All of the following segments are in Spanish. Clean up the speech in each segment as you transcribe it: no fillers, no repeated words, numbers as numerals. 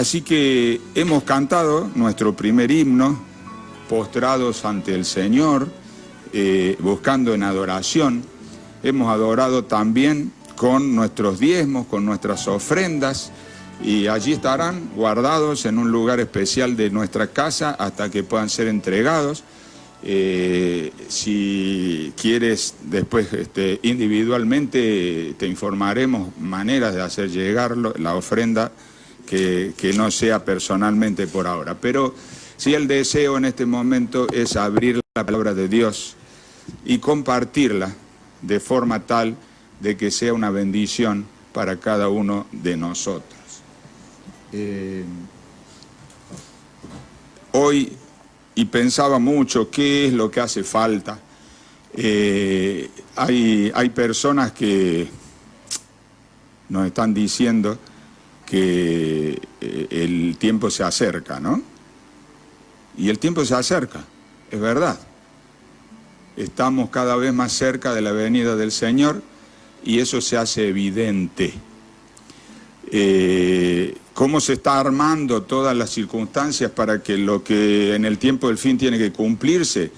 Así que hemos cantado nuestro primer himno, postrados ante el Señor, buscando en adoración. Hemos adorado también con nuestros diezmos, con nuestras ofrendas, y allí estarán guardados en un lugar especial de nuestra casa hasta que puedan ser entregados. Si quieres, después individualmente te informaremos maneras de hacer llegar la ofrenda que no sea personalmente por ahora. Pero sí, el deseo en este momento es abrir la palabra de Dios y compartirla de forma tal de que sea una bendición para cada uno de nosotros. Hoy, y pensaba mucho qué es lo que hace falta, hay personas que nos están diciendo que el tiempo se acerca, ¿no? Y el tiempo se acerca, es verdad. Estamos cada vez más cerca de la venida del Señor y eso se hace evidente. Cómo se está armando todas las circunstancias para que lo que en el tiempo del fin tiene que cumplirse.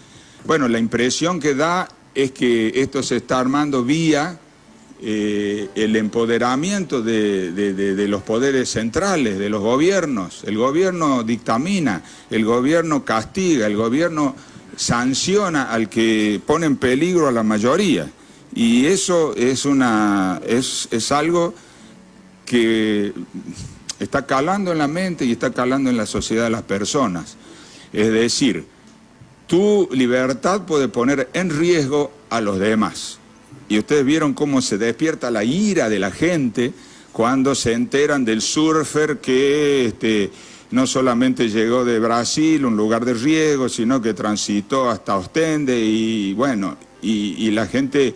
Bueno, la impresión que da es que esto se está armando vía el empoderamiento de los poderes centrales, de los gobiernos. El gobierno dictamina, el gobierno castiga, el gobierno sanciona al que pone en peligro a la mayoría. Y eso es algo que está calando en la mente y está calando en la sociedad de las personas. Es decir, tu libertad puede poner en riesgo a los demás. Y ustedes vieron cómo se despierta la ira de la gente cuando se enteran del surfer que no solamente llegó de Brasil, un lugar de riesgo, sino que transitó hasta Ostende y bueno, y la gente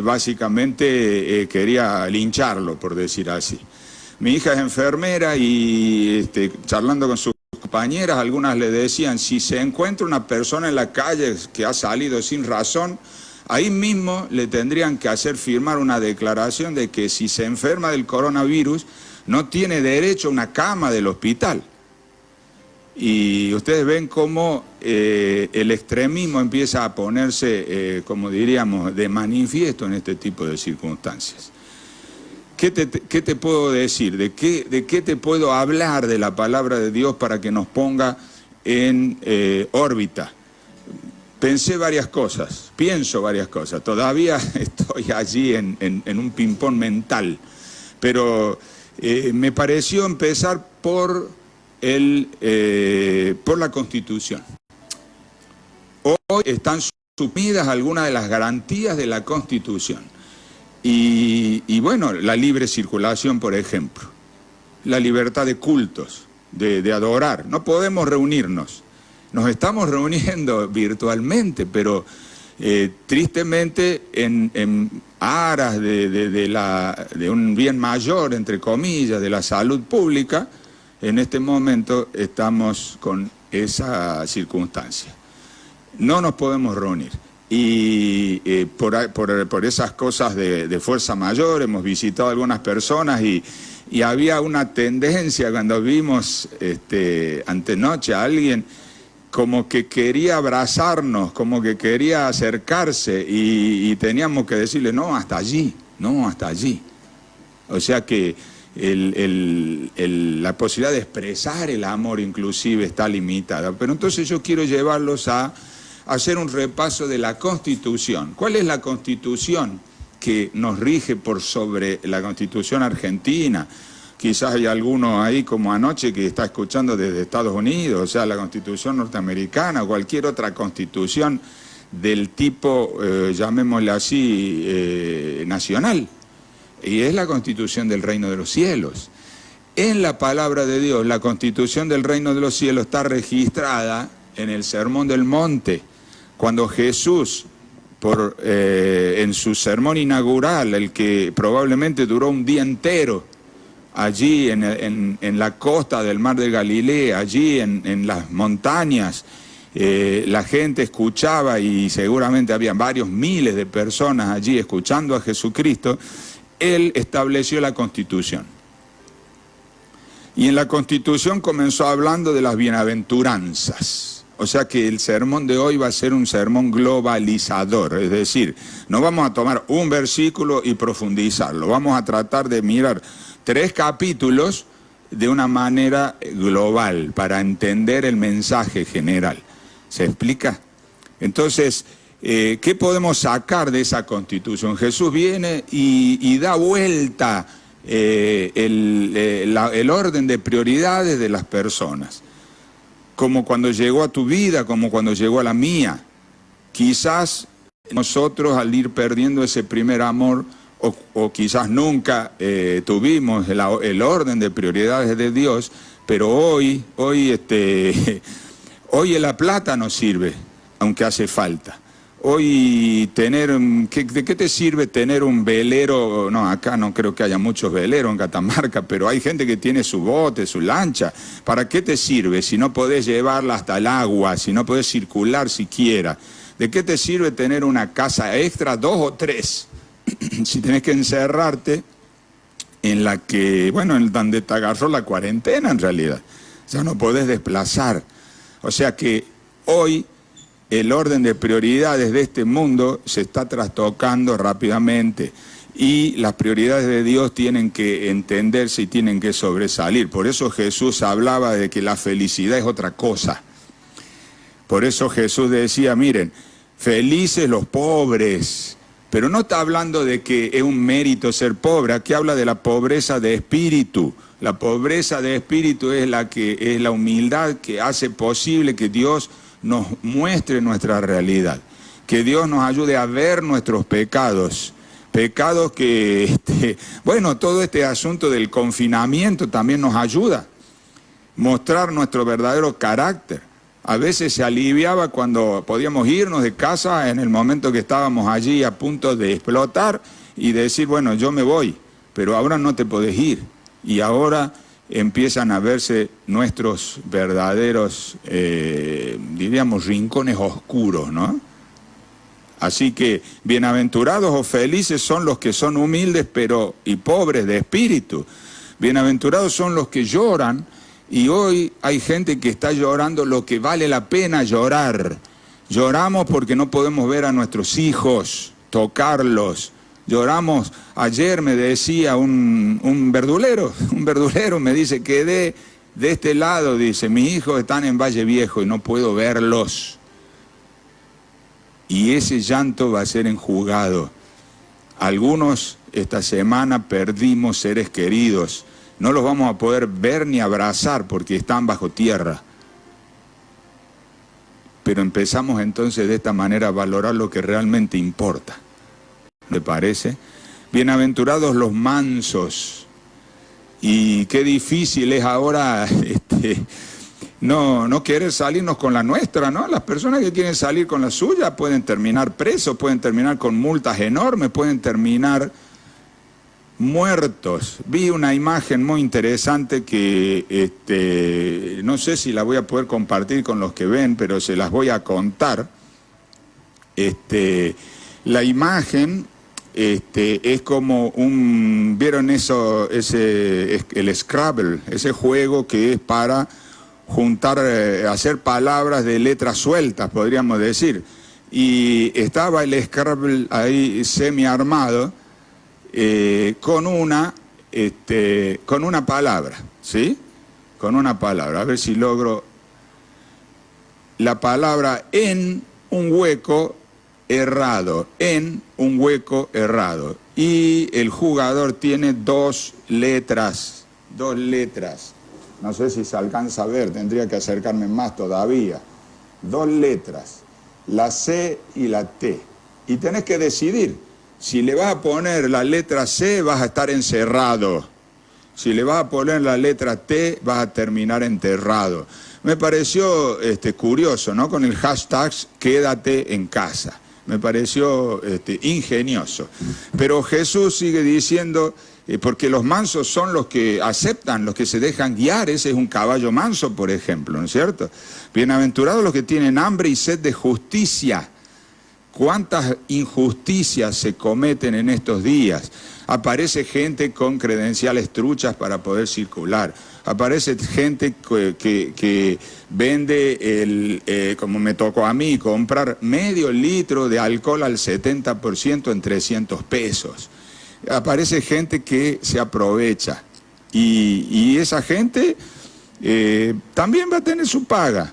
básicamente quería lincharlo, por decir así. Mi hija es enfermera y charlando con sus compañeras, algunas le decían, si se encuentra una persona en la calle que ha salido sin razón, ahí mismo le tendrían que hacer firmar una declaración de que si se enferma del coronavirus no tiene derecho a una cama del hospital. Y ustedes ven cómo el extremismo empieza a ponerse, como diríamos, de manifiesto en este tipo de circunstancias. ¿Qué te puedo decir? ¿De qué te puedo hablar de la palabra de Dios para que nos ponga en órbita? Pienso varias cosas, todavía estoy allí en un ping-pong mental, pero me pareció empezar por la Constitución. Hoy están suprimidas algunas de las garantías de la Constitución. Y bueno, la libre circulación, por ejemplo, la libertad de cultos, de adorar. No podemos reunirnos. Nos estamos reuniendo virtualmente, pero tristemente en aras de un bien mayor, entre comillas, de la salud pública, en este momento estamos con esa circunstancia. No nos podemos reunir. Y por esas cosas de fuerza mayor hemos visitado a algunas personas y había una tendencia cuando vimos antenoche a alguien como que quería abrazarnos, como que quería acercarse y teníamos que decirle, no, hasta allí, no, hasta allí. O sea que la posibilidad de expresar el amor inclusive está limitada. Pero entonces yo quiero llevarlos a hacer un repaso de la Constitución. ¿Cuál es la Constitución que nos rige por sobre la Constitución argentina? Quizás hay alguno ahí como anoche que está escuchando desde Estados Unidos, o sea, la Constitución norteamericana o cualquier otra constitución del tipo, llamémosle así, nacional. Y es la Constitución del Reino de los Cielos. En la palabra de Dios, la Constitución del Reino de los Cielos está registrada en el Sermón del Monte, cuando Jesús, en su sermón inaugural, el que probablemente duró un día entero, allí en la costa del mar de Galilea, allí en las montañas, la gente escuchaba y seguramente había varios miles de personas allí escuchando a Jesucristo. Él estableció la Constitución. Y en la Constitución comenzó hablando de las bienaventuranzas. O sea que el sermón de hoy va a ser un sermón globalizador, es decir, no vamos a tomar un versículo y profundizarlo, vamos a tratar de mirar 3 capítulos de una manera global para entender el mensaje general. ¿Se explica? Entonces, ¿qué podemos sacar de esa Constitución? Jesús viene y da vuelta el orden de prioridades de las personas. Como cuando llegó a tu vida, como cuando llegó a la mía. Quizás nosotros al ir perdiendo ese primer amor, o quizás nunca tuvimos el orden de prioridades de Dios, pero hoy la plata nos sirve, aunque hace falta. Hoy ¿de qué te sirve tener un velero? No, acá no creo que haya muchos veleros en Catamarca, pero hay gente que tiene su bote, su lancha. ¿Para qué te sirve si no podés llevarla hasta el agua, si no podés circular siquiera? ¿De qué te sirve tener una casa extra, 2 o 3? Si tenés que encerrarte en la que, bueno, en donde te agarró la cuarentena en realidad. Ya no podés desplazar. O sea que hoy el orden de prioridades de este mundo se está trastocando rápidamente y las prioridades de Dios tienen que entenderse y tienen que sobresalir. Por eso Jesús hablaba de que la felicidad es otra cosa. Por eso Jesús decía, miren, felices los pobres, pero no está hablando de que es un mérito ser pobre, aquí habla de la pobreza de espíritu. La pobreza de espíritu es la humildad que hace posible que Dios nos muestre nuestra realidad, que Dios nos ayude a ver nuestros pecados que, bueno, todo este asunto del confinamiento también nos ayuda a mostrar nuestro verdadero carácter. A veces se aliviaba cuando podíamos irnos de casa en el momento que estábamos allí a punto de explotar y decir, bueno, yo me voy, pero ahora no te podés ir. Y ahora empiezan a verse nuestros verdaderos, diríamos, rincones oscuros, ¿no? Así que bienaventurados o felices son los que son humildes y pobres de espíritu. Bienaventurados son los que lloran, y hoy hay gente que está llorando lo que vale la pena llorar. Lloramos porque no podemos ver a nuestros hijos, tocarlos. Lloramos, ayer me decía un verdulero me dice, quedé de este lado, dice, mis hijos están en Valle Viejo y no puedo verlos. Y ese llanto va a ser enjugado. Algunos esta semana perdimos seres queridos, no los vamos a poder ver ni abrazar porque están bajo tierra. Pero empezamos entonces de esta manera a valorar lo que realmente importa. ¿Le parece? Bienaventurados los mansos. Y qué difícil es ahora no querer salirnos con la nuestra, ¿no? Las personas que quieren salir con la suya pueden terminar presos, pueden terminar con multas enormes, pueden terminar muertos. Vi una imagen muy interesante que no sé si la voy a poder compartir con los que ven, pero se las voy a contar. La imagen es como ¿vieron eso? El Scrabble, ese juego que es para juntar, hacer palabras de letras sueltas, podríamos decir. Y estaba el Scrabble ahí semi-armado con una palabra, ¿sí? Con una palabra, a ver si logro la palabra en un hueco errado, en un hueco errado. Y el jugador tiene 2 letras, no sé si se alcanza a ver, tendría que acercarme más todavía. 2 letras, la C y la T. Y tenés que decidir, si le vas a poner la letra C vas a estar encerrado, si le vas a poner la letra T vas a terminar enterrado. Me pareció curioso, ¿no? Con el hashtag quédate en casa. Me pareció ingenioso. Pero Jesús sigue diciendo, porque los mansos son los que aceptan, los que se dejan guiar. Ese es un caballo manso, por ejemplo, ¿no es cierto? Bienaventurados los que tienen hambre y sed de justicia. ¿Cuántas injusticias se cometen en estos días? Aparece gente con credenciales truchas para poder circular. aparece gente que vende, como me tocó a mí, comprar medio litro de alcohol al 70% en 300 pesos. Aparece gente que se aprovecha y esa gente también va a tener su paga,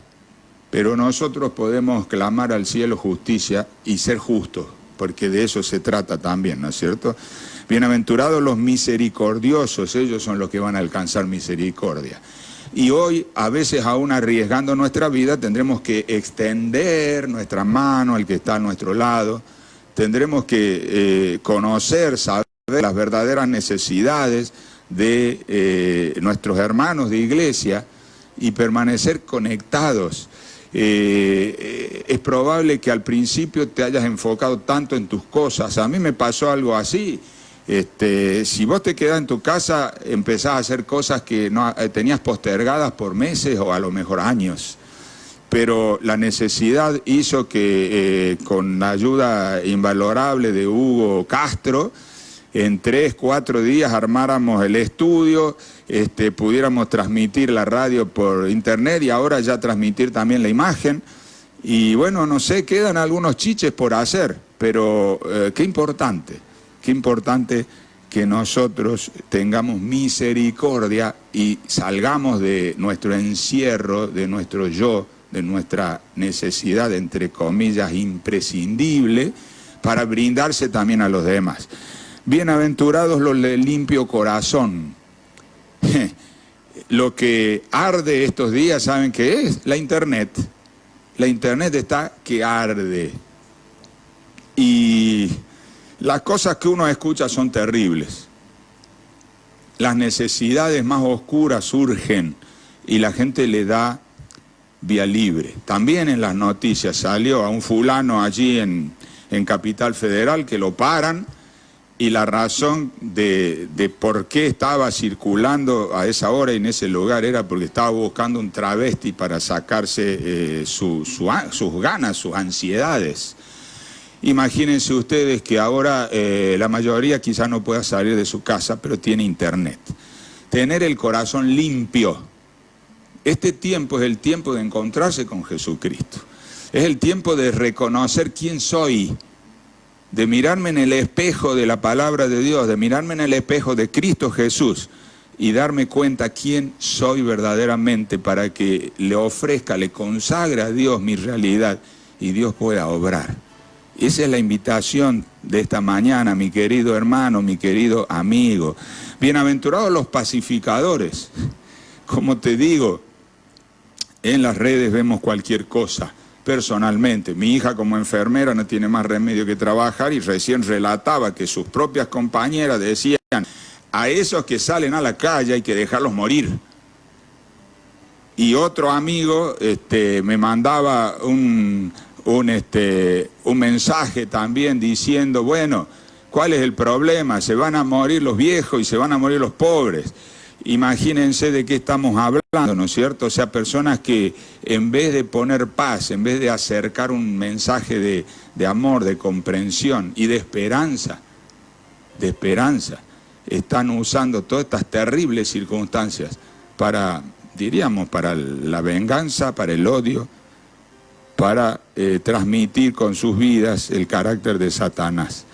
pero nosotros podemos clamar al cielo justicia y ser justos, porque de eso se trata también, ¿no es cierto? Bienaventurados los misericordiosos, ellos son los que van a alcanzar misericordia. Y hoy, a veces aún arriesgando nuestra vida, tendremos que extender nuestra mano al que está a nuestro lado, tendremos que conocer, saber las verdaderas necesidades de nuestros hermanos de iglesia y permanecer conectados. Es probable que al principio te hayas enfocado tanto en tus cosas. A mí me pasó algo así. Si vos te quedás en tu casa, empezás a hacer cosas que no tenías postergadas por meses o a lo mejor años. Pero la necesidad hizo que con la ayuda invalorable de Hugo Castro, en 3, 4 días armáramos el estudio, pudiéramos transmitir la radio por internet y ahora ya transmitir también la imagen. Y bueno, no sé, quedan algunos chiches por hacer, pero qué importante que nosotros tengamos misericordia y salgamos de nuestro encierro, de nuestro yo, de nuestra necesidad, entre comillas, imprescindible, para brindarse también a los demás. Bienaventurados los de limpio corazón. Lo que arde estos días, ¿saben qué es? La internet. La internet está que arde. Y las cosas que uno escucha son terribles. Las necesidades más oscuras surgen y la gente le da vía libre. También en las noticias salió a un fulano allí en Capital Federal que lo paran. Y la razón de por qué estaba circulando a esa hora y en ese lugar era porque estaba buscando un travesti para sacarse sus ganas, sus ansiedades. Imagínense ustedes que ahora la mayoría quizás no pueda salir de su casa, pero tiene internet. Tener el corazón limpio. Este tiempo es el tiempo de encontrarse con Jesucristo. Es el tiempo de reconocer quién soy, de mirarme en el espejo de la palabra de Dios, de mirarme en el espejo de Cristo Jesús y darme cuenta quién soy verdaderamente para que le ofrezca, le consagre a Dios mi realidad y Dios pueda obrar. Esa es la invitación de esta mañana, mi querido hermano, mi querido amigo. Bienaventurados los pacificadores. Como te digo, en las redes vemos cualquier cosa. Personalmente, mi hija como enfermera no tiene más remedio que trabajar y recién relataba que sus propias compañeras decían: a esos que salen a la calle hay que dejarlos morir. Y otro amigo me mandaba un mensaje también diciendo: bueno, ¿cuál es el problema? Se van a morir los viejos y se van a morir los pobres. Imagínense de qué estamos hablando, ¿no es cierto? O sea, personas que en vez de poner paz, en vez de acercar un mensaje de amor, de comprensión y de esperanza, están usando todas estas terribles circunstancias para, diríamos, para la venganza, para el odio, para transmitir con sus vidas el carácter de Satanás.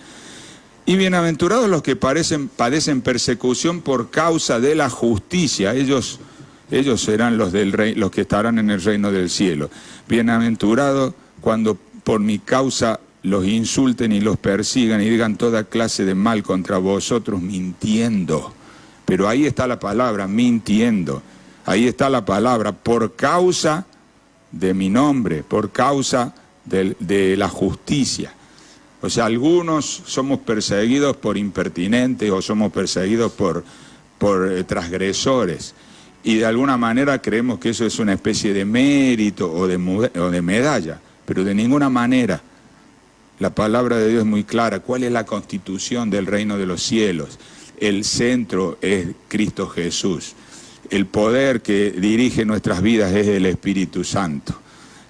Y bienaventurados los que padecen persecución por causa de la justicia, ellos serán los que estarán en el reino del cielo. Bienaventurados cuando por mi causa los insulten y los persigan y digan toda clase de mal contra vosotros mintiendo. Pero ahí está la palabra, mintiendo. Ahí está la palabra, por causa de mi nombre, por causa de la justicia. O sea, algunos somos perseguidos por impertinentes o somos perseguidos por transgresores. Y de alguna manera creemos que eso es una especie de mérito o de medalla. Pero de ninguna manera. La palabra de Dios es muy clara. ¿Cuál es la constitución del reino de los cielos? El centro es Cristo Jesús. El poder que dirige nuestras vidas es el Espíritu Santo.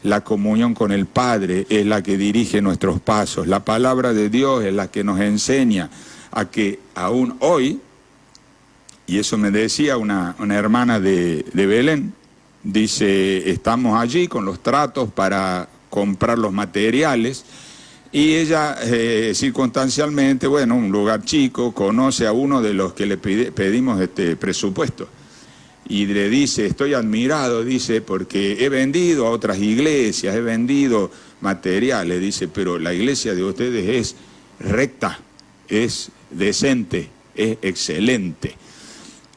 La comunión con el Padre es la que dirige nuestros pasos. La palabra de Dios es la que nos enseña a que aún hoy Y eso me decía una hermana de Belén. Dice, estamos allí con los tratos para comprar los materiales. Y ella, circunstancialmente, bueno, un lugar chico, conoce a uno de los que le pedimos presupuesto. Y le dice, estoy admirado, dice, porque he vendido a otras iglesias, he vendido materiales, dice, pero la iglesia de ustedes es recta, es decente, es excelente.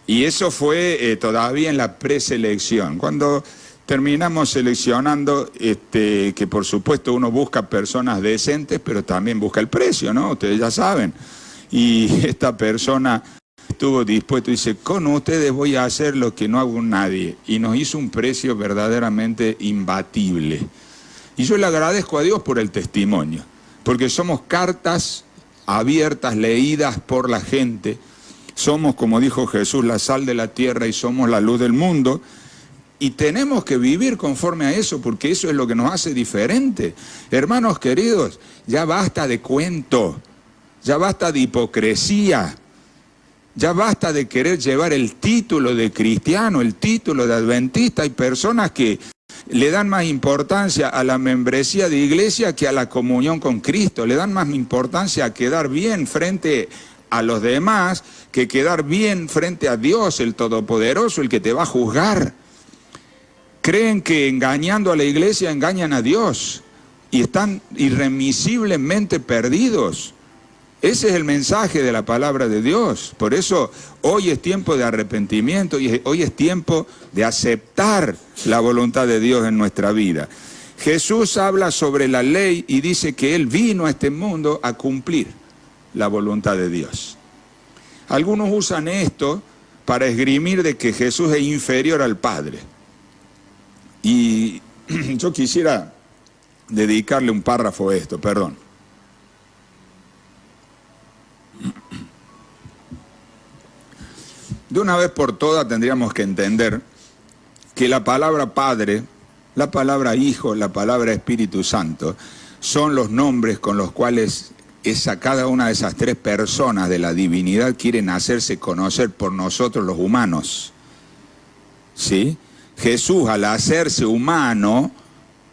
Y eso fue todavía en la preselección. Cuando terminamos seleccionando, que por supuesto uno busca personas decentes, pero también busca el precio, ¿no? Ustedes ya saben. Y esta persona estuvo dispuesto y dice, con ustedes voy a hacer lo que no hago con nadie. Y nos hizo un precio verdaderamente imbatible. Y yo le agradezco a Dios por el testimonio, porque somos cartas abiertas, leídas por la gente. Somos, como dijo Jesús, la sal de la tierra y somos la luz del mundo. Y tenemos que vivir conforme a eso, porque eso es lo que nos hace diferente. Hermanos queridos, ya basta de cuento, ya basta de hipocresía, ya basta de querer llevar el título de cristiano, el título de adventista. Hay personas que le dan más importancia a la membresía de iglesia que a la comunión con Cristo. Le dan más importancia a quedar bien frente a los demás que quedar bien frente a Dios, el Todopoderoso, el que te va a juzgar. Creen que engañando a la iglesia engañan a Dios y están irremisiblemente perdidos. Ese es el mensaje de la palabra de Dios. Por eso hoy es tiempo de arrepentimiento y hoy es tiempo de aceptar la voluntad de Dios en nuestra vida. Jesús habla sobre la ley y dice que Él vino a este mundo a cumplir la voluntad de Dios. Algunos usan esto para esgrimir de que Jesús es inferior al Padre. Y yo quisiera dedicarle un párrafo a esto, perdón. De una vez por todas tendríamos que entender que la palabra Padre, la palabra Hijo, la palabra Espíritu Santo son los nombres con los cuales cada una de esas tres personas de la divinidad quieren hacerse conocer por nosotros los humanos. ¿Sí? Jesús, al hacerse humano,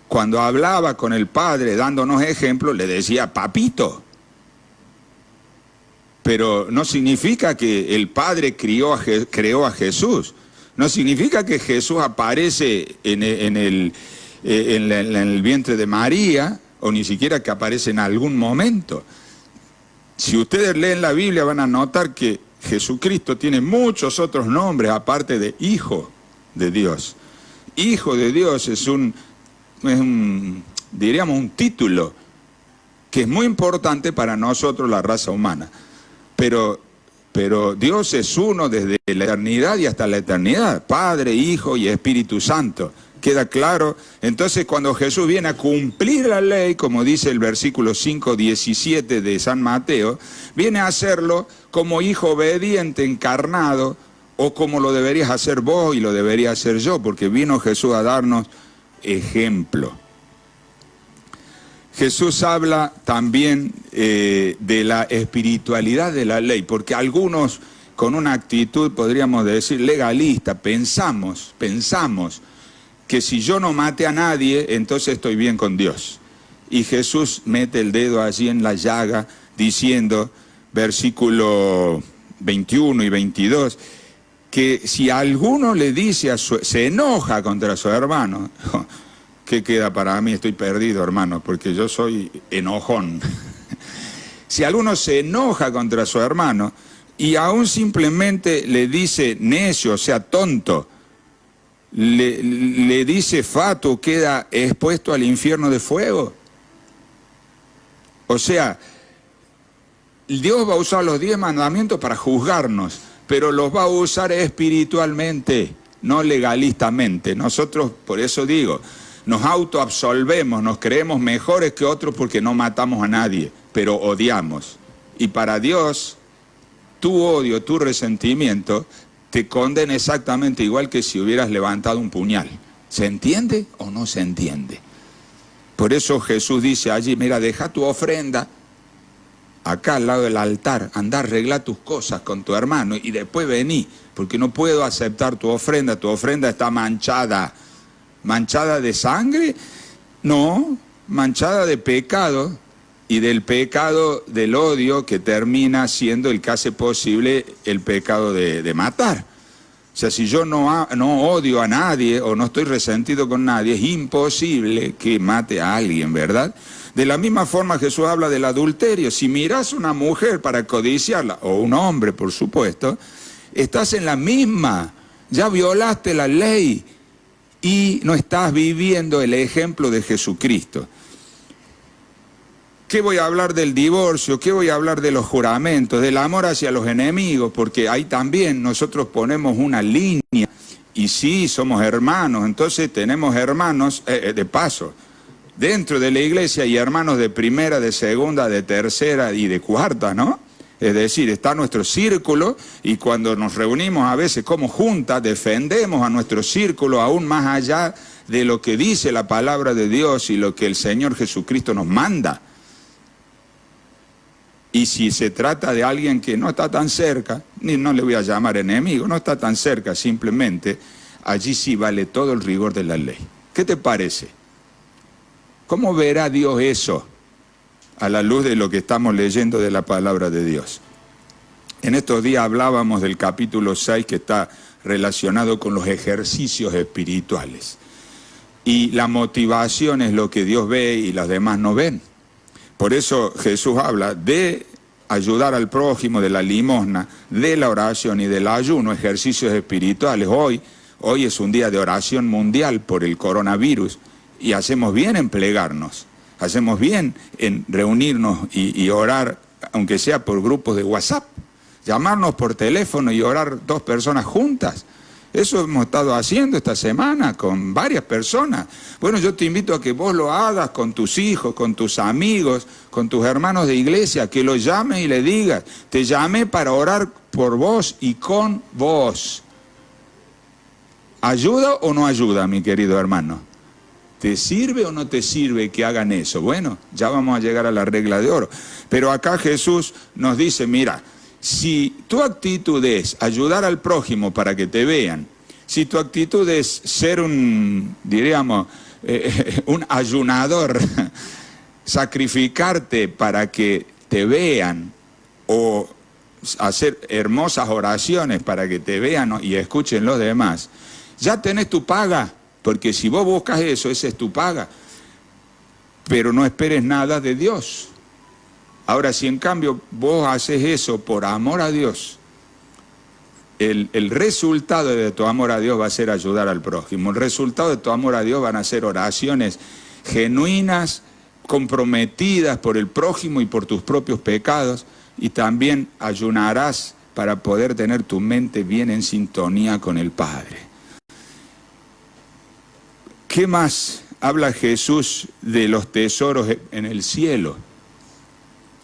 cuando hablaba con el Padre dándonos ejemplos, le decía papito. Pero no significa que el Padre creó a Jesús. No significa que Jesús aparece en el vientre de María, o ni siquiera que aparece en algún momento. Si ustedes leen la Biblia van a notar que Jesucristo tiene muchos otros nombres aparte de Hijo de Dios. Hijo de Dios diríamos un título que es muy importante para nosotros, la raza humana. Pero Dios es uno desde la eternidad y hasta la eternidad, Padre, Hijo y Espíritu Santo. ¿Queda claro? Entonces cuando Jesús viene a cumplir la ley, como dice el versículo 5:17 de San Mateo, viene a hacerlo como hijo obediente, encarnado, o como lo deberías hacer vos y lo debería hacer yo, porque vino Jesús a darnos ejemplo. Jesús habla también de la espiritualidad de la ley, porque algunos con una actitud, podríamos decir, legalista, pensamos que si yo no maté a nadie, entonces estoy bien con Dios. Y Jesús mete el dedo allí en la llaga, diciendo, versículo 21 y 22, que si alguno le dice se enoja contra su hermano, ¿qué queda para mí? Estoy perdido, hermano, porque yo soy enojón. Si alguno se enoja contra su hermano y aún simplemente le dice necio, o sea, tonto, le dice fatuo, queda expuesto al infierno de fuego. O sea, Dios va a usar los 10 mandamientos para juzgarnos, pero los va a usar espiritualmente, no legalistamente. Nosotros, por eso digo, nos autoabsolvemos, nos creemos mejores que otros porque no matamos a nadie, pero odiamos. Y para Dios, tu odio, tu resentimiento, te condena exactamente igual que si hubieras levantado un puñal. ¿Se entiende o no se entiende? Por eso Jesús dice allí, mira, deja tu ofrenda acá al lado del altar, andá, arregla tus cosas con tu hermano y después vení, porque no puedo aceptar tu ofrenda está manchada. ¿Manchada de sangre? No, manchada de pecado, y del pecado del odio que termina siendo el que hace posible el pecado de matar. O sea, si yo no odio a nadie o no estoy resentido con nadie, es imposible que mate a alguien, ¿verdad? De la misma forma Jesús habla del adulterio. Si miras a una mujer para codiciarla, o un hombre por supuesto, estás en la misma, ya violaste la ley y no estás viviendo el ejemplo de Jesucristo. ¿Qué voy a hablar del divorcio? ¿Qué voy a hablar de los juramentos? Del amor hacia los enemigos, porque ahí también nosotros ponemos una línea, y sí, somos hermanos, entonces tenemos hermanos, de paso, dentro de la iglesia hay hermanos de primera, de segunda, de tercera y de cuarta, ¿no? Es decir, está nuestro círculo, y cuando nos reunimos a veces como junta, defendemos a nuestro círculo aún más allá de lo que dice la palabra de Dios y lo que el Señor Jesucristo nos manda. Y si se trata de alguien que no está tan cerca, no le voy a llamar enemigo, no está tan cerca, simplemente, allí sí vale todo el rigor de la ley. ¿Qué te parece? ¿Cómo verá Dios eso a la luz de lo que estamos leyendo de la palabra de Dios? En estos días hablábamos del capítulo 6 que está relacionado con los ejercicios espirituales. Y la motivación es lo que Dios ve y los demás no ven. Por eso Jesús habla de ayudar al prójimo, de la limosna, de la oración y del ayuno, ejercicios espirituales. Hoy es un día de oración mundial por el coronavirus y hacemos bien en plegarnos, hacemos bien en reunirnos y orar, aunque sea por grupos de WhatsApp, llamarnos por teléfono y orar 2 personas juntas. Eso hemos estado haciendo esta semana con varias personas. Bueno, yo te invito a que vos lo hagas con tus hijos, con tus amigos, con tus hermanos de iglesia, que lo llames y le digas, te llamé para orar por vos y con vos. ¿Ayuda o no ayuda, mi querido hermano? ¿Te sirve o no te sirve que hagan eso? Bueno, ya vamos a llegar a la regla de oro. Pero acá Jesús nos dice, mira, si tu actitud es ayudar al prójimo para que te vean, si tu actitud es ser un ayunador, sacrificarte para que te vean, o hacer hermosas oraciones para que te vean y escuchen los demás, ya tenés tu paga, porque si vos buscas eso, esa es tu paga, pero no esperes nada de Dios. Ahora, si en cambio vos haces eso por amor a Dios, el resultado de tu amor a Dios va a ser ayudar al prójimo. El resultado de tu amor a Dios van a ser oraciones genuinas, comprometidas por el prójimo y por tus propios pecados, y también ayunarás para poder tener tu mente bien en sintonía con el Padre. ¿Qué más habla Jesús de los tesoros en el cielo?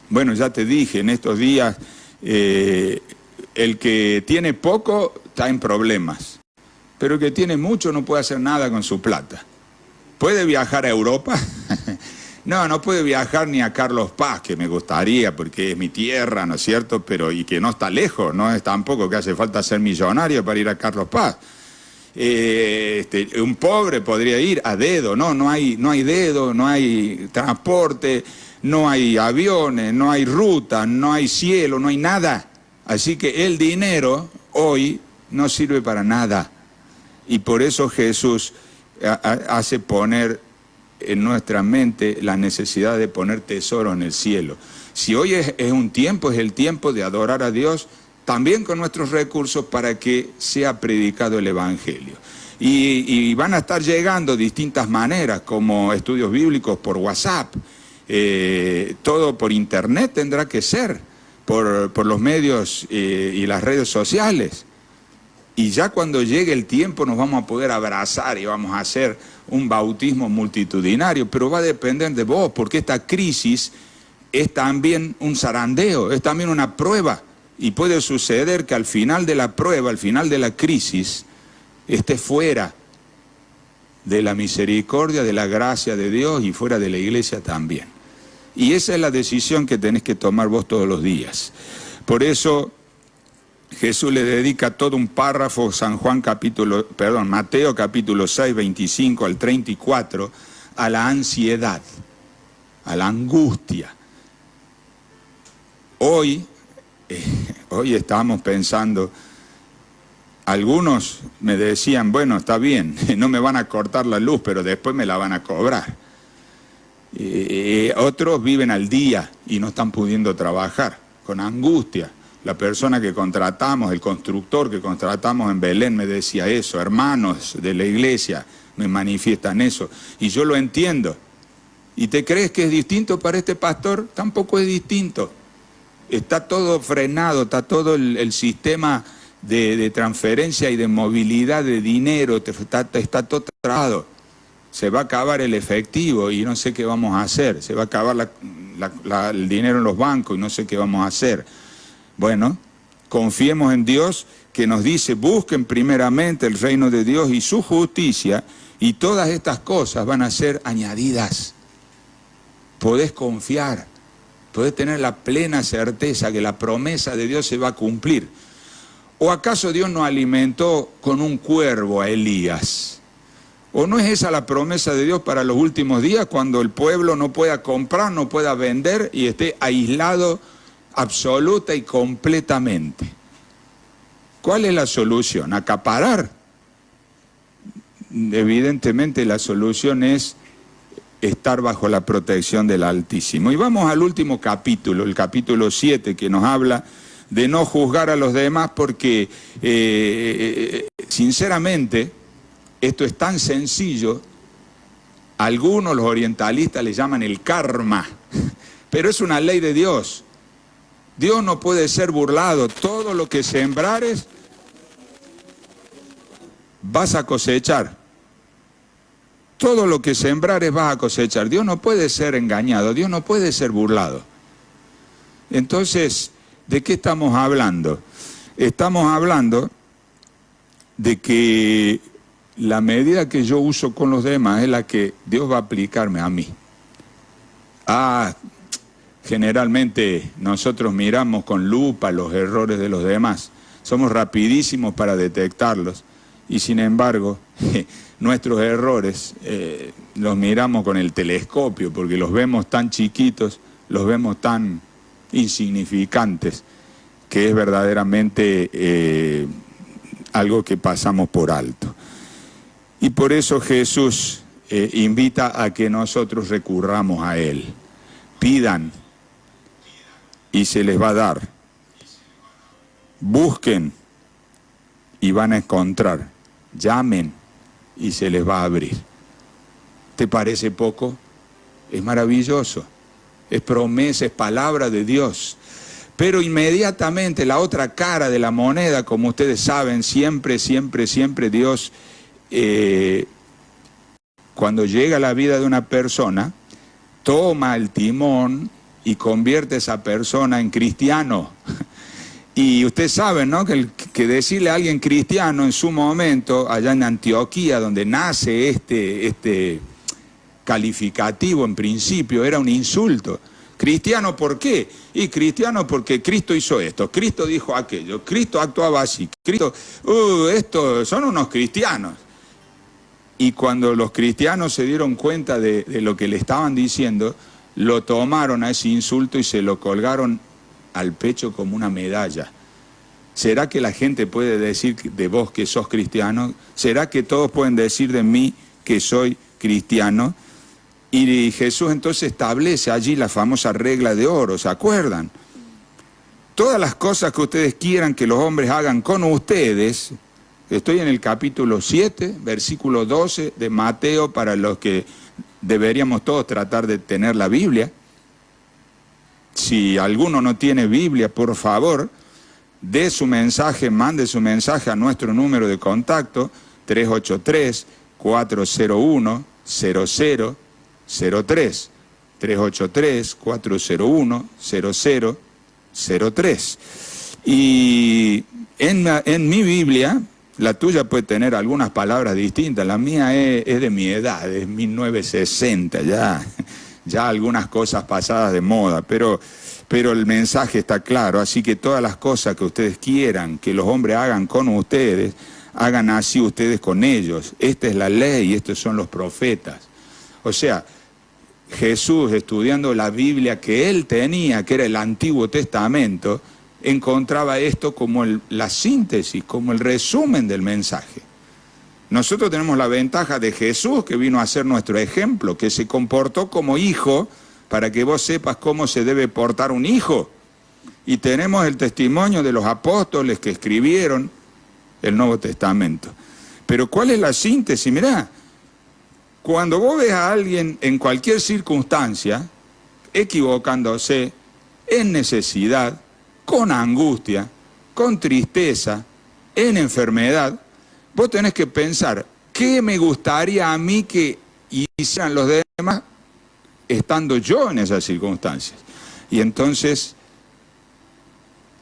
Bueno, ya te dije, en estos días el que tiene poco está en problemas, pero el que tiene mucho no puede hacer nada con su plata. ¿Puede viajar a Europa? No puede viajar ni a Carlos Paz, que me gustaría porque es mi tierra, ¿no es cierto? Pero y que no está lejos, no es tampoco que hace falta ser millonario para ir a Carlos Paz. Un pobre podría ir a dedo, no hay dedo, no hay transporte, no hay aviones, no hay ruta, no hay cielo, no hay nada. Así que el dinero hoy no sirve para nada. Y por eso Jesús hace poner en nuestra mente la necesidad de poner tesoro en el cielo. Si hoy es el tiempo de adorar a Dios, también con nuestros recursos, para que sea predicado el Evangelio. Y van a estar llegando distintas maneras, como estudios bíblicos por WhatsApp, todo por internet tendrá que ser, por los medios y las redes sociales. Y ya cuando llegue el tiempo nos vamos a poder abrazar y vamos a hacer un bautismo multitudinario, pero va a depender de vos, porque esta crisis es también un zarandeo, es también una prueba, y puede suceder que al final de la prueba, al final de la crisis, estés fuera de la misericordia, de la gracia de Dios, y fuera de la iglesia también. Y esa es la decisión que tenés que tomar vos todos los días. Por eso Jesús le dedica todo un párrafo, Mateo capítulo 6, 25 al 34, a la ansiedad, a la angustia. Hoy estábamos pensando, algunos me decían, bueno, está bien, no me van a cortar la luz, pero después me la van a cobrar. Otros viven al día y no están pudiendo trabajar, con angustia. La persona que contratamos, el constructor que contratamos en Belén me decía eso, hermanos de la iglesia me manifiestan eso, y yo lo entiendo. ¿Y te crees que es distinto para este pastor? Tampoco es distinto. Está todo frenado, está todo el sistema de transferencia y de movilidad de dinero, está todo trabado. Se va a acabar el efectivo y no sé qué vamos a hacer. Se va a acabar el dinero en los bancos y no sé qué vamos a hacer. Bueno, confiemos en Dios, que nos dice, busquen primeramente el reino de Dios y su justicia, y todas estas cosas van a ser añadidas. Podés confiar, podés tener la plena certeza que la promesa de Dios se va a cumplir. ¿O acaso Dios no alimentó con un cuervo a Elías? ¿O no es esa la promesa de Dios para los últimos días, cuando el pueblo no pueda comprar, no pueda vender y esté aislado absoluta y completamente? ¿Cuál es la solución? ¿Acaparar? Evidentemente la solución es estar bajo la protección del Altísimo. Y vamos al último capítulo, el capítulo 7, que nos habla de no juzgar a los demás, porque sinceramente esto es tan sencillo. Algunos, los orientalistas, le llaman el karma, pero es una ley de Dios. Dios no puede ser burlado. Todo lo que sembrares vas a cosechar. Todo lo que sembrares vas a cosechar. Dios no puede ser engañado, Dios no puede ser burlado. Entonces, ¿de qué estamos hablando? Estamos hablando de que la medida que yo uso con los demás es la que Dios va a aplicarme a mí. Generalmente nosotros miramos con lupa los errores de los demás. Somos rapidísimos para detectarlos. Y sin embargo, nuestros errores los miramos con el telescopio, porque los vemos tan chiquitos, los vemos tan insignificantes, que es verdaderamente algo que pasamos por alto. Y por eso Jesús invita a que nosotros recurramos a Él. Pidan y se les va a dar. Busquen y van a encontrar. Llamen y se les va a abrir. ¿Te parece poco? Es maravilloso. Es promesa, es palabra de Dios. Pero inmediatamente la otra cara de la moneda, como ustedes saben, siempre Dios, cuando llega a la vida de una persona, toma el timón y convierte a esa persona en cristiano. Y ustedes saben, ¿no?, que decirle a alguien cristiano en su momento, allá en Antioquía, donde nace este calificativo en principio, era un insulto. ¿Cristiano por qué? Y cristiano porque Cristo hizo esto, Cristo dijo aquello, Cristo actuaba así, Cristo, estos son unos cristianos. Y cuando los cristianos se dieron cuenta de lo que le estaban diciendo, lo tomaron a ese insulto y se lo colgaron al pecho como una medalla. ¿Será que la gente puede decir de vos que sos cristiano? ¿Será que todos pueden decir de mí que soy cristiano? Y Jesús entonces establece allí la famosa regla de oro, ¿se acuerdan? Todas las cosas que ustedes quieran que los hombres hagan con ustedes, estoy en el capítulo 7, versículo 12 de Mateo, para los que deberíamos todos tratar de tener la Biblia. Si alguno no tiene Biblia, por favor, dé su mensaje, mande su mensaje a nuestro número de contacto, 383-401-0003, 383-401-0003. Y en mi Biblia, la tuya puede tener algunas palabras distintas, la mía es de mi edad, es 1960 ya. ya algunas cosas pasadas de moda, pero el mensaje está claro. Así que todas las cosas que ustedes quieran que los hombres hagan con ustedes, hagan así ustedes con ellos. Esta es la ley, estos son los profetas. O sea, Jesús, estudiando la Biblia que él tenía, que era el Antiguo Testamento, encontraba esto como la síntesis, como el resumen del mensaje. Nosotros tenemos la ventaja de Jesús, que vino a ser nuestro ejemplo, que se comportó como hijo, para que vos sepas cómo se debe portar un hijo. Y tenemos el testimonio de los apóstoles que escribieron el Nuevo Testamento. Pero ¿cuál es la síntesis? Mirá, cuando vos ves a alguien en cualquier circunstancia, equivocándose, en necesidad, con angustia, con tristeza, en enfermedad, vos tenés que pensar, ¿qué me gustaría a mí que hicieran los demás estando yo en esas circunstancias? Y entonces,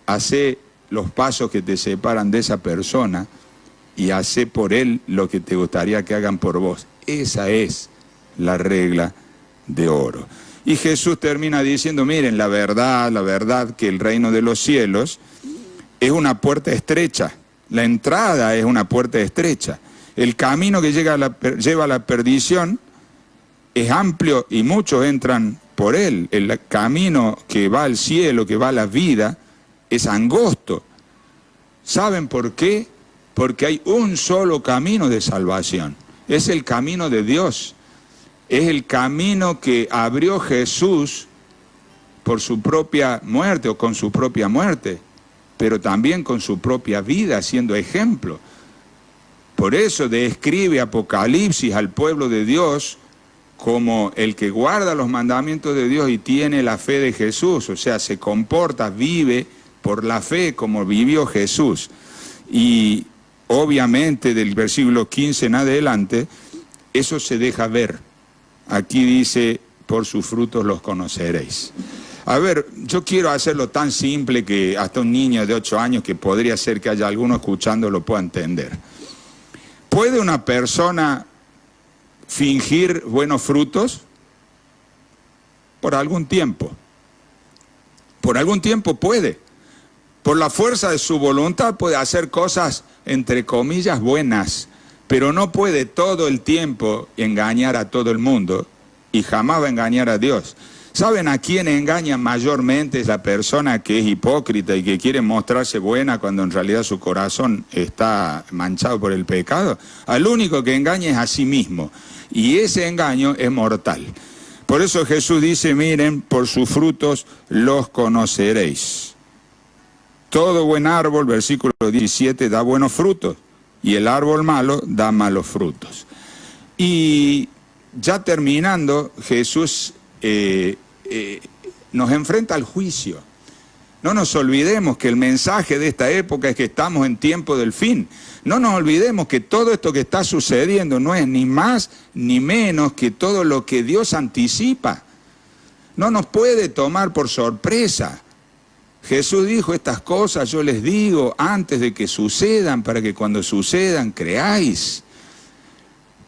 hacé los pasos que te separan de esa persona y hacé por él lo que te gustaría que hagan por vos. Esa es la regla de oro. Y Jesús termina diciendo, miren, la verdad que el reino de los cielos es una puerta estrecha. La entrada es una puerta estrecha. El camino que lleva a la perdición es amplio y muchos entran por él. El camino que va al cielo, que va a la vida, es angosto. ¿Saben por qué? Porque hay un solo camino de salvación. Es el camino de Dios. Es el camino que abrió Jesús por su propia muerte o con su propia muerte, pero también con su propia vida, siendo ejemplo. Por eso describe Apocalipsis al pueblo de Dios como el que guarda los mandamientos de Dios y tiene la fe de Jesús, o sea, se comporta, vive por la fe como vivió Jesús. Y obviamente del versículo 15 en adelante, eso se deja ver. Aquí dice, por sus frutos los conoceréis. A ver, yo quiero hacerlo tan simple que hasta un niño de 8 años, que podría ser que haya alguno escuchando, lo pueda entender. ¿Puede una persona fingir buenos frutos? Por algún tiempo. Por algún tiempo puede. Por la fuerza de su voluntad puede hacer cosas, entre comillas, buenas, pero no puede todo el tiempo engañar a todo el mundo y jamás va a engañar a Dios. ¿Saben a quién engaña mayormente? Es la persona que es hipócrita y que quiere mostrarse buena cuando en realidad su corazón está manchado por el pecado. Al único que engaña es a sí mismo, y ese engaño es mortal. Por eso Jesús dice, miren, por sus frutos los conoceréis. Todo buen árbol, versículo 17, da buenos frutos, y el árbol malo da malos frutos. Y ya terminando, Jesús nos enfrenta al juicio. No nos olvidemos que el mensaje de esta época es que estamos en tiempo del fin. No nos olvidemos que todo esto que está sucediendo no es ni más ni menos que todo lo que Dios anticipa. No nos puede tomar por sorpresa. Jesús dijo, estas cosas yo les digo antes de que sucedan, para que cuando sucedan creáis.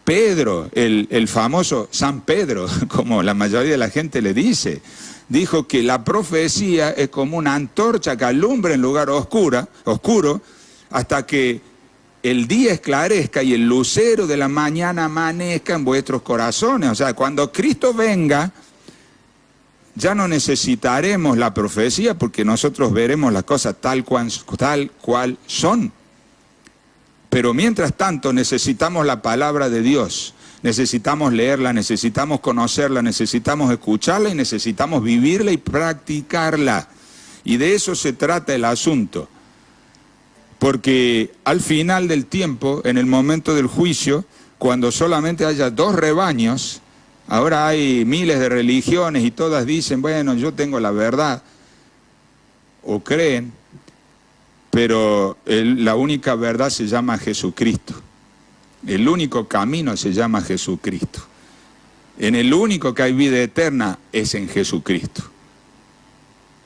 Pedro, el famoso San Pedro, como la mayoría de la gente le dice, dijo que la profecía es como una antorcha que alumbra en lugar oscuro, hasta que el día esclarezca y el lucero de la mañana amanezca en vuestros corazones. O sea, cuando Cristo venga, ya no necesitaremos la profecía, porque nosotros veremos las cosas tal cual son. Pero mientras tanto necesitamos la palabra de Dios, necesitamos leerla, necesitamos conocerla, necesitamos escucharla y necesitamos vivirla y practicarla. Y de eso se trata el asunto. Porque al final del tiempo, en el momento del juicio, cuando solamente haya 2 rebaños, ahora hay miles de religiones y todas dicen, bueno, yo tengo la verdad, o creen, pero la única verdad se llama Jesucristo. El único camino se llama Jesucristo. En el único que hay vida eterna es en Jesucristo.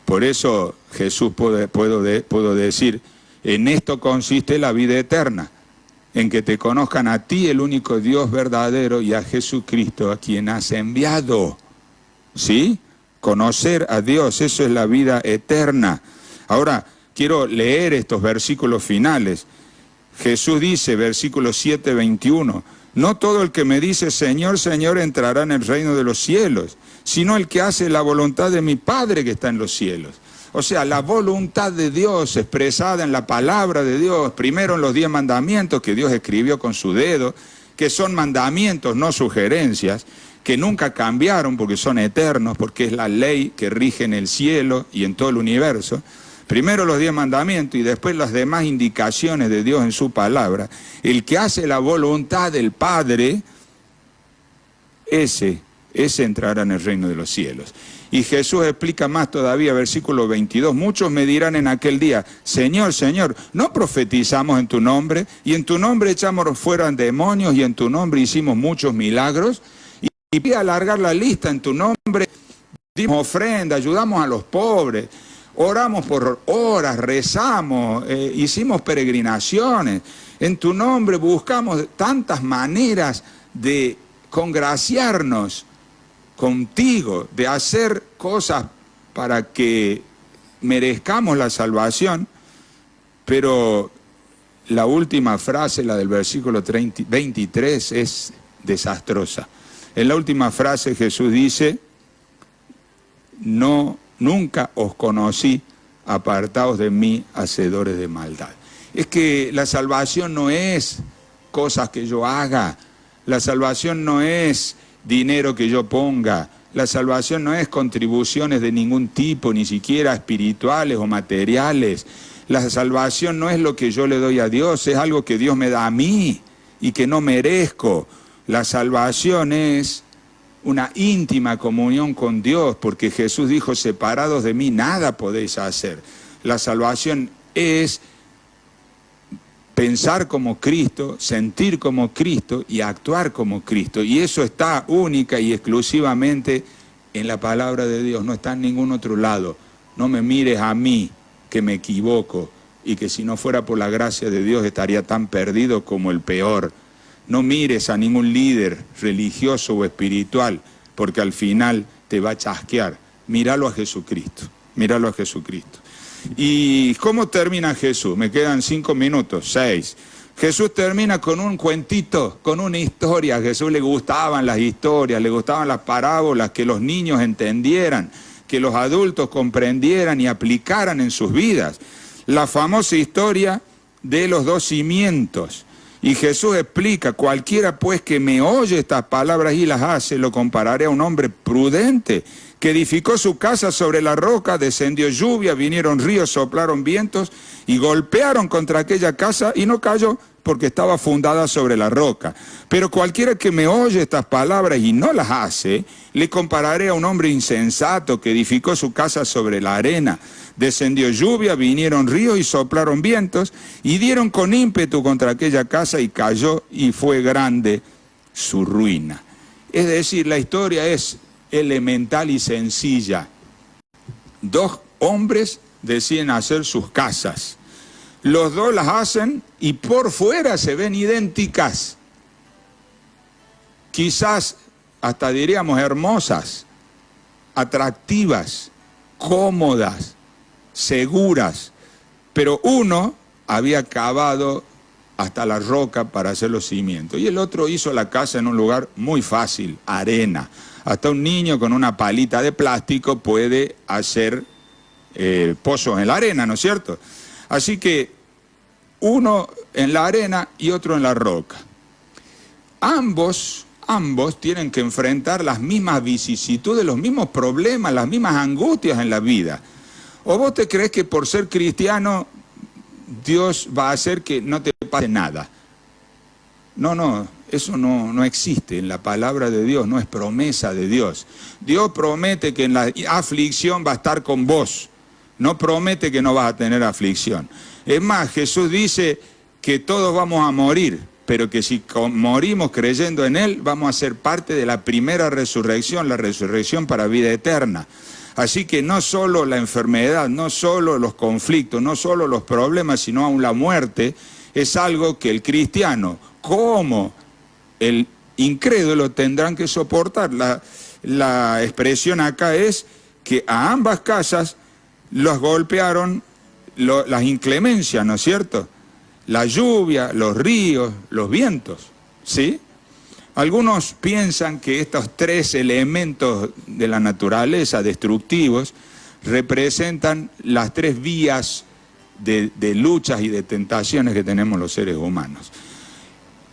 Por eso Jesús puedo decir, en esto consiste la vida eterna, en que te conozcan a ti, el único Dios verdadero, y a Jesucristo, a quien has enviado. ¿sí? Conocer a Dios, eso es la vida eterna. Ahora, quiero leer estos versículos finales. Jesús dice, versículo 7, 21, no todo el que me dice Señor, Señor entrará en el reino de los cielos, sino el que hace la voluntad de mi Padre que está en los cielos. O sea, la voluntad de Dios expresada en la palabra de Dios, primero en los 10 mandamientos que Dios escribió con su dedo, que son mandamientos, no sugerencias, que nunca cambiaron porque son eternos, porque es la ley que rige en el cielo y en todo el universo. Primero los 10 mandamientos y después las demás indicaciones de Dios en su palabra. El que hace la voluntad del Padre, ese entrará en el reino de los cielos. Y Jesús explica más todavía, versículo 22, muchos me dirán en aquel día, Señor, Señor, ¿no profetizamos en tu nombre? Y en tu nombre echamos fuera demonios y en tu nombre hicimos muchos milagros. Y voy a alargar la lista, en tu nombre dimos ofrenda, ayudamos a los pobres, oramos por horas, rezamos, hicimos peregrinaciones. En tu nombre buscamos tantas maneras de congraciarnos contigo, de hacer cosas para que merezcamos la salvación, pero la última frase, la del versículo 23, es desastrosa. En la última frase Jesús dice, nunca os conocí, apartaos de mí, hacedores de maldad. Es que la salvación no es cosas que yo haga, la salvación no es dinero que yo ponga, la salvación no es contribuciones de ningún tipo, ni siquiera espirituales o materiales. La salvación no es lo que yo le doy a Dios, es algo que Dios me da a mí y que no merezco. La salvación es una íntima comunión con Dios, porque Jesús dijo, separados de mí nada podéis hacer. La salvación es pensar como Cristo, sentir como Cristo y actuar como Cristo. Y eso está única y exclusivamente en la palabra de Dios, no está en ningún otro lado. No me mires a mí, que me equivoco, y que si no fuera por la gracia de Dios estaría tan perdido como el peor. No mires a ningún líder religioso o espiritual, porque al final te va a chasquear. Míralo a Jesucristo, míralo a Jesucristo. ¿Y cómo termina Jesús? Me quedan 5 minutos, 6. Jesús termina con un cuentito, con una historia. A Jesús le gustaban las historias, le gustaban las parábolas, que los niños entendieran, que los adultos comprendieran y aplicaran en sus vidas. La famosa historia de los 2 cimientos. Y Jesús explica, cualquiera pues que me oye estas palabras y las hace, lo compararé a un hombre prudente, que edificó su casa sobre la roca, descendió lluvia, vinieron ríos, soplaron vientos y golpearon contra aquella casa y no cayó porque estaba fundada sobre la roca. Pero cualquiera que me oye estas palabras y no las hace, le compararé a un hombre insensato que edificó su casa sobre la arena. Descendió lluvia, vinieron ríos y soplaron vientos y dieron con ímpetu contra aquella casa y cayó y fue grande su ruina. Es decir, la historia es elemental y sencilla. 2 hombres deciden hacer sus casas. Los 2 las hacen y por fuera se ven idénticas. Quizás hasta diríamos hermosas, atractivas, cómodas, seguras. Pero uno había cavado hasta la roca para hacer los cimientos y el otro hizo la casa en un lugar muy fácil, arena. Hasta un niño con una palita de plástico puede hacer pozos en la arena, ¿no es cierto? Así que uno en la arena y otro en la roca. Ambos tienen que enfrentar las mismas vicisitudes, los mismos problemas, las mismas angustias en la vida. ¿O vos te crees que por ser cristiano Dios va a hacer que no te pase nada? No, eso no existe en la palabra de Dios, no es promesa de Dios. Dios promete que en la aflicción va a estar con vos, no promete que no vas a tener aflicción. Es más, Jesús dice que todos vamos a morir, pero que si morimos creyendo en Él, vamos a ser parte de la primera resurrección, la resurrección para vida eterna. Así que no solo la enfermedad, no solo los conflictos, no solo los problemas, sino aún la muerte, es algo que el cristiano, como el incrédulo, tendrán que soportar. la expresión acá es que a ambas casas los golpearon las inclemencias, ¿no es cierto? La lluvia, los ríos, los vientos, ¿sí? Algunos piensan que estos tres elementos de la naturaleza destructivos representan las tres vías de luchas y de tentaciones que tenemos los seres humanos.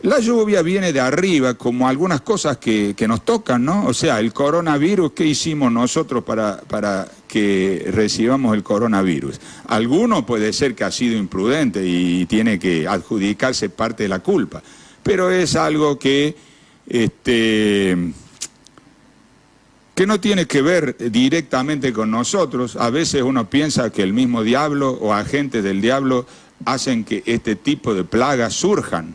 La lluvia viene de arriba, como algunas cosas que nos tocan, ¿no? O sea, el coronavirus, ¿qué hicimos nosotros para que recibamos el coronavirus? Alguno puede ser que ha sido imprudente y tiene que adjudicarse parte de la culpa, pero es algo que no tiene que ver directamente con nosotros. A veces uno piensa que el mismo diablo o agentes del diablo hacen que este tipo de plagas surjan.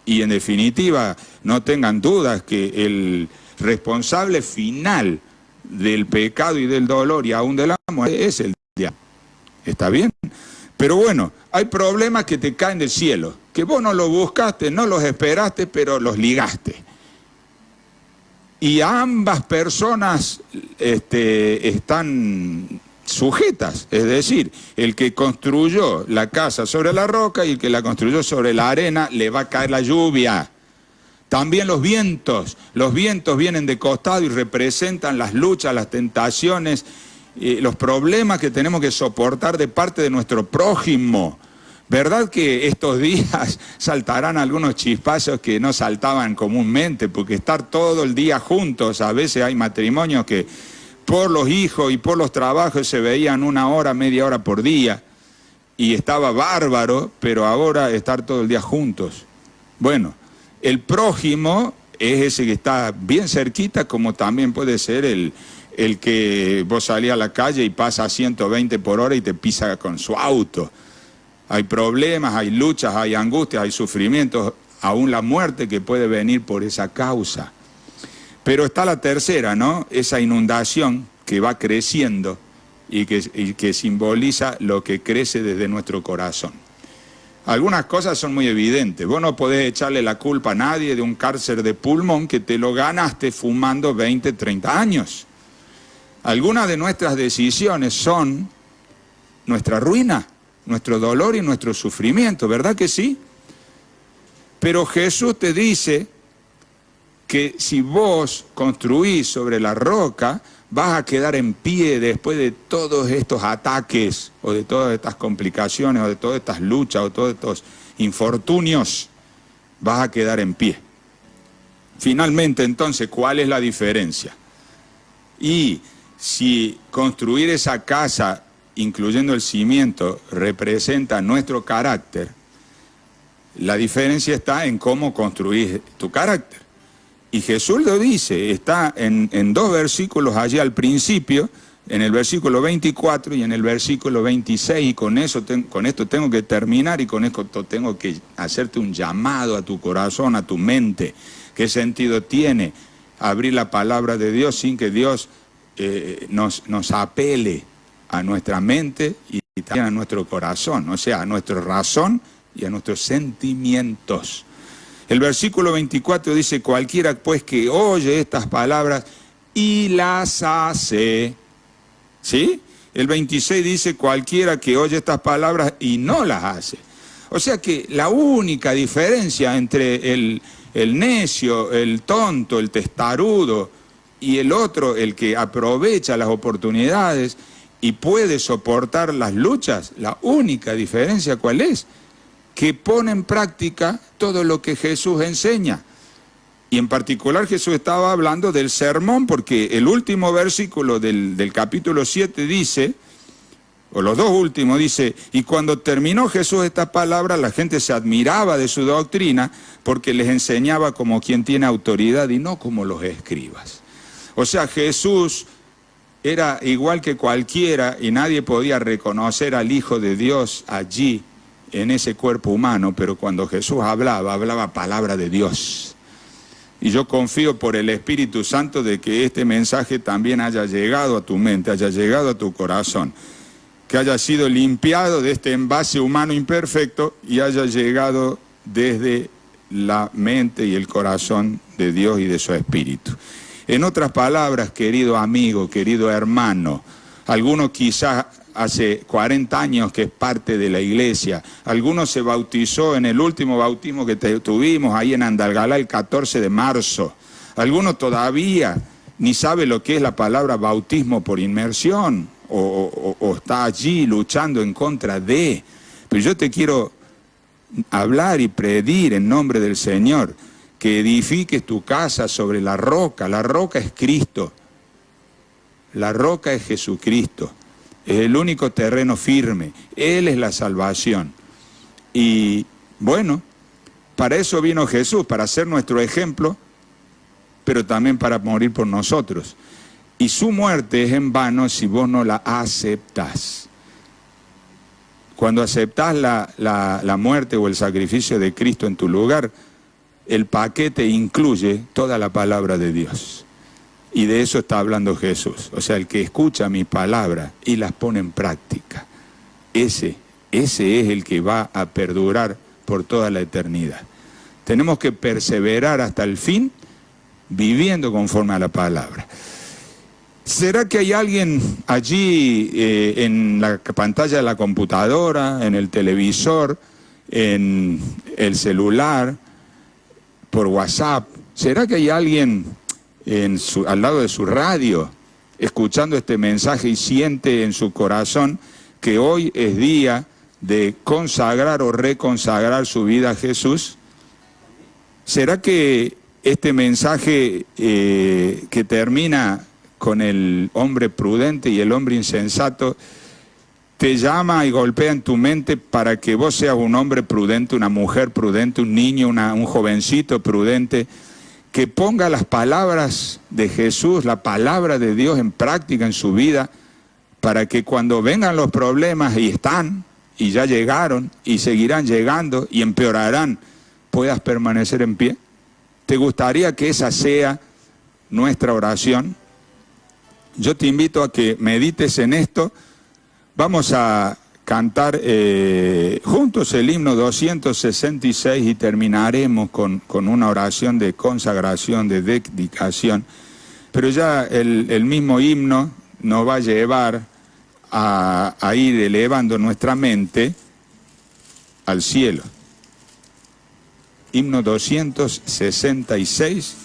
Y en definitiva, no tengan dudas que el responsable final del pecado y del dolor y aún de la muerte es el diablo. ¿Está bien? Pero bueno, hay problemas que te caen del cielo, que vos no los buscaste, no los esperaste, pero los ligaste. Y ambas personas están sujetas, es decir, el que construyó la casa sobre la roca y el que la construyó sobre la arena, le va a caer la lluvia. También los vientos vienen de costado y representan las luchas, las tentaciones, los problemas que tenemos que soportar de parte de nuestro prójimo. ¿Verdad que estos días saltarán algunos chispazos que no saltaban comúnmente? Porque estar todo el día juntos, a veces hay matrimonios que por los hijos y por los trabajos se veían una hora, media hora por día, y estaba bárbaro, pero ahora estar todo el día juntos. Bueno, el prójimo es ese que está bien cerquita, como también puede ser el que vos salís a la calle y pasa a 120 por hora y te pisa con su auto. Hay problemas, hay luchas, hay angustias, hay sufrimientos, aún la muerte que puede venir por esa causa. Pero está la tercera, ¿no? Esa inundación que va creciendo y que simboliza lo que crece desde nuestro corazón. Algunas cosas son muy evidentes. Vos no podés echarle la culpa a nadie de un cáncer de pulmón que te lo ganaste fumando 20, 30 años. Algunas de nuestras decisiones son nuestra ruina, nuestro dolor y nuestro sufrimiento, ¿verdad que sí? Pero Jesús te dice que si vos construís sobre la roca, vas a quedar en pie después de todos estos ataques, o de todas estas complicaciones, o de todas estas luchas, o todos estos infortunios, vas a quedar en pie. Finalmente, entonces, ¿cuál es la diferencia? Y si construir esa casa, incluyendo el cimiento, representa nuestro carácter, la diferencia está en cómo construís tu carácter. Y Jesús lo dice, está en dos versículos allí al principio, en el versículo 24 y en el versículo 26, y con esto tengo que terminar y con esto tengo que hacerte un llamado a tu corazón, a tu mente. ¿Qué sentido tiene abrir la palabra de Dios sin que Dios nos apele a nuestra mente y también a nuestro corazón, o sea, a nuestra razón y a nuestros sentimientos? El versículo 24 dice, cualquiera pues que oye estas palabras y las hace, ¿sí? El 26 dice, cualquiera que oye estas palabras y no las hace. O sea que la única diferencia entre el necio, el tonto, el testarudo y el otro, el que aprovecha las oportunidades y puede soportar las luchas, la única diferencia, ¿cuál es? Que pone en práctica todo lo que Jesús enseña. Y en particular Jesús estaba hablando del sermón, porque el último versículo del capítulo 7 dice, o los dos últimos, dice, y cuando terminó Jesús esta palabra, la gente se admiraba de su doctrina, porque les enseñaba como quien tiene autoridad y no como los escribas. O sea, Jesús era igual que cualquiera y nadie podía reconocer al Hijo de Dios allí, en ese cuerpo humano, pero cuando Jesús hablaba palabra de Dios. Y yo confío por el Espíritu Santo de que este mensaje también haya llegado a tu mente, haya llegado a tu corazón, que haya sido limpiado de este envase humano imperfecto y haya llegado desde la mente y el corazón de Dios y de su Espíritu. En otras palabras, querido amigo, querido hermano, algunos quizás hace 40 años que es parte de la iglesia, algunos se bautizó en el último bautismo que tuvimos ahí en Andalgalá el 14 de marzo, algunos todavía ni sabe lo que es la palabra bautismo por inmersión, o está allí luchando en contra de. Pero yo te quiero hablar y pedir en nombre del Señor que edifiques tu casa sobre la roca es Cristo, la roca es Jesucristo, es el único terreno firme, Él es la salvación. Y bueno, para eso vino Jesús, para ser nuestro ejemplo, pero también para morir por nosotros. Y su muerte es en vano si vos no la aceptás. Cuando aceptás la muerte o el sacrificio de Cristo en tu lugar, el paquete incluye toda la palabra de Dios. Y de eso está hablando Jesús. O sea, el que escucha mi palabra y las pone en práctica, ese es el que va a perdurar por toda la eternidad. Tenemos que perseverar hasta el fin, viviendo conforme a la palabra. ¿Será que hay alguien allí en la pantalla de la computadora, en el televisor, en el celular, por WhatsApp? ¿Será que hay alguien al lado de su radio escuchando este mensaje y siente en su corazón que hoy es día de consagrar o reconsagrar su vida a Jesús? ¿Será que este mensaje que termina con el hombre prudente y el hombre insensato te llama y golpea en tu mente para que vos seas un hombre prudente, una mujer prudente, un niño, un jovencito prudente, que ponga las palabras de Jesús, la palabra de Dios en práctica en su vida, para que cuando vengan los problemas, y están, y ya llegaron, y seguirán llegando, y empeorarán, puedas permanecer en pie? ¿Te gustaría que esa sea nuestra oración? Yo te invito a que medites en esto. Vamos a cantar juntos el himno 266 y terminaremos con una oración de consagración, de dedicación. Pero ya el mismo himno nos va a llevar a ir elevando nuestra mente al cielo. Himno 266.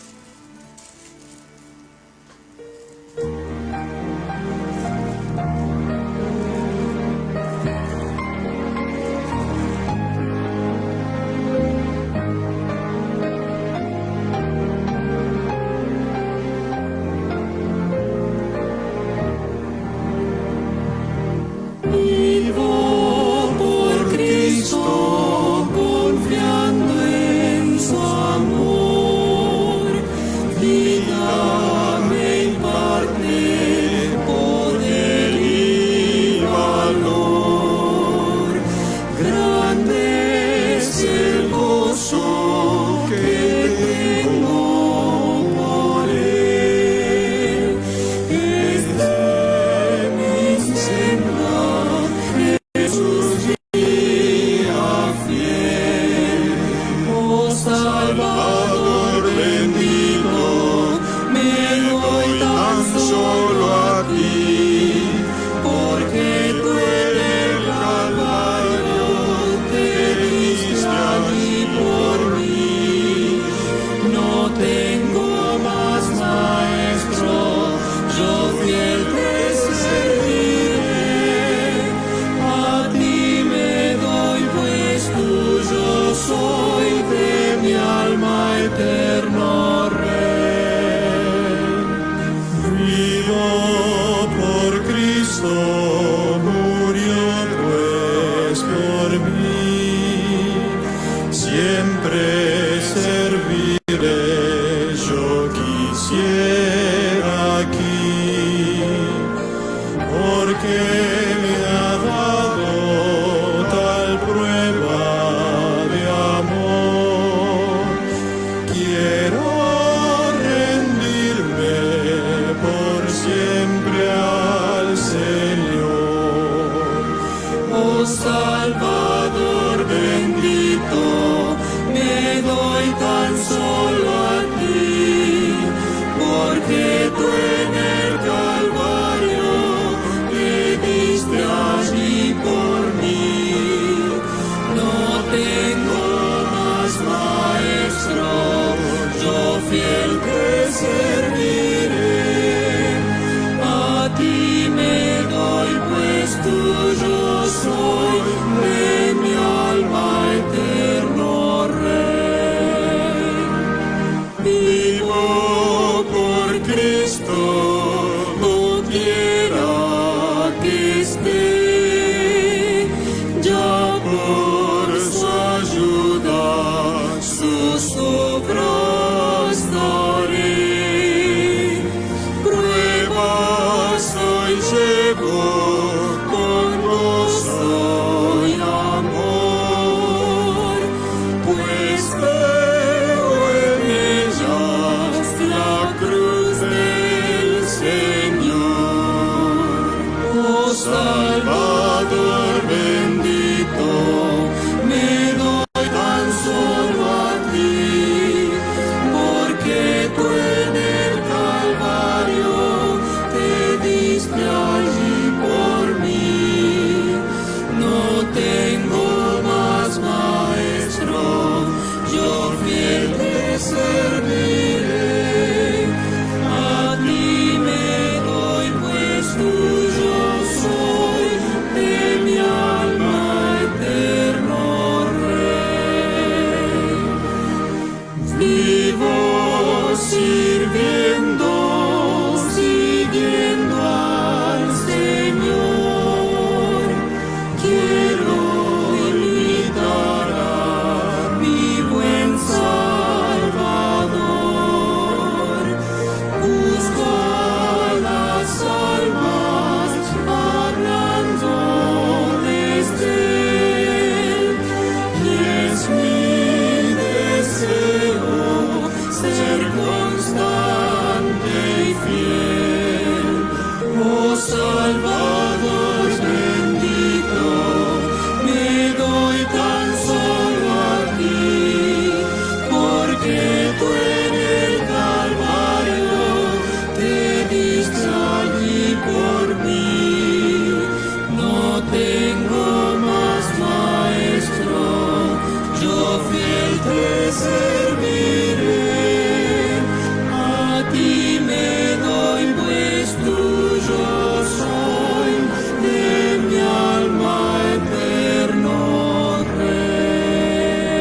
Salvador bendito, me doy tan solo a ti, te serviré. A ti me doy, pues tuyo soy, de mi alma eterno Rey. Vivo por Cristo, doquiera que esté, ya por su ayuda sus obras daré. Pruebas hoy llevo con gozo y amor, pues veo en ellas la cruz del Señor. Oh Salvador bendito, me doy tan solo a ti, porque tú en el Calvario te diste allí por mí. No tengo más maestro, yo fiel te serviré. A ti me doy, pues tuyo soy, de mi alma eterno Rey. Vivo sirviendo, siguiendo al Señor. Quiero imitar a mi buen Salvador. Busco a las almas hablando desde Él, y es mi deseo ser constante y fiel. Oh Salvador bendito, me doy tan solo a ti, porque tú en el Calvario te diste allí por mí. No tengo más maestro, yo fiel te serviré. A ti me doy, pues tuyo soy, de mi alma eterno Rey.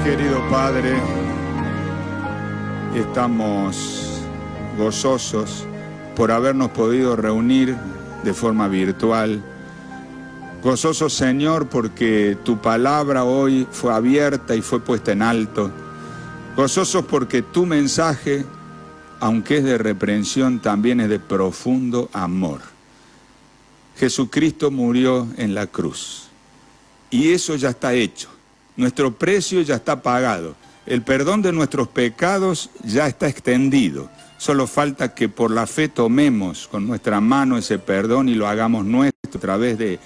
Querido Padre, estamos gozosos por habernos podido reunir de forma virtual. Gozosos, Señor, porque tu palabra hoy fue abierta y fue puesta en alto. Gozosos porque tu mensaje, aunque es de reprensión, también es de profundo amor. Jesucristo murió en la cruz y eso ya está hecho. Nuestro precio ya está pagado. El perdón de nuestros pecados ya está extendido. Solo falta que por la fe tomemos con nuestra mano ese perdón y lo hagamos nuestro a través de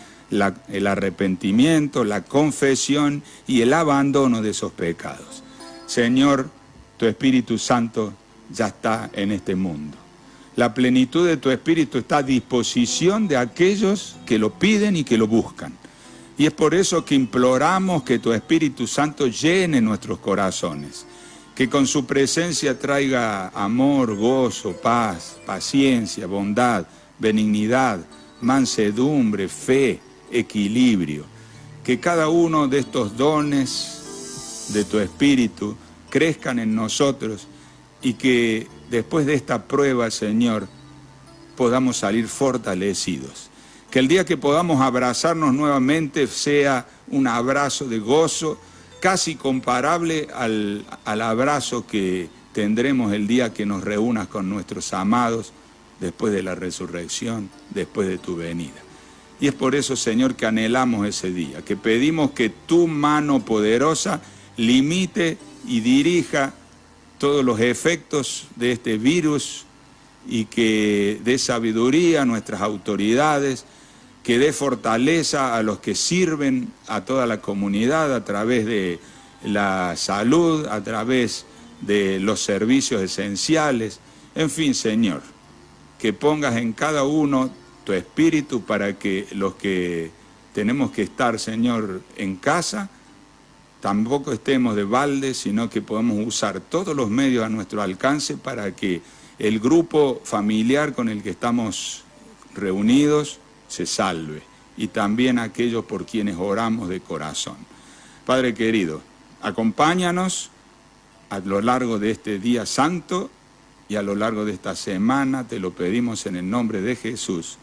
el arrepentimiento, la confesión y el abandono de esos pecados. Señor, tu Espíritu Santo ya está en este mundo. La plenitud de tu Espíritu está a disposición de aquellos que lo piden y que lo buscan. Y es por eso que imploramos que tu Espíritu Santo llene nuestros corazones, que con su presencia traiga amor, gozo, paz, paciencia, bondad, benignidad, mansedumbre, fe, equilibrio. Que cada uno de estos dones de tu Espíritu crezcan en nosotros y que después de esta prueba, Señor, podamos salir fortalecidos. Que el día que podamos abrazarnos nuevamente sea un abrazo de gozo, casi comparable al abrazo que tendremos el día que nos reúnas con nuestros amados después de la resurrección, después de tu venida. Y es por eso, Señor, que anhelamos ese día, que pedimos que tu mano poderosa limite y dirija todos los efectos de este virus y que dé sabiduría a nuestras autoridades, que dé fortaleza a los que sirven a toda la comunidad a través de la salud, a través de los servicios esenciales. En fin, Señor, que pongas en cada uno tu espíritu para que los que tenemos que estar, Señor, en casa, tampoco estemos de balde, sino que podamos usar todos los medios a nuestro alcance para que el grupo familiar con el que estamos reunidos se salve, y también aquellos por quienes oramos de corazón. Padre querido, acompáñanos a lo largo de este día santo y a lo largo de esta semana, te lo pedimos en el nombre de Jesús.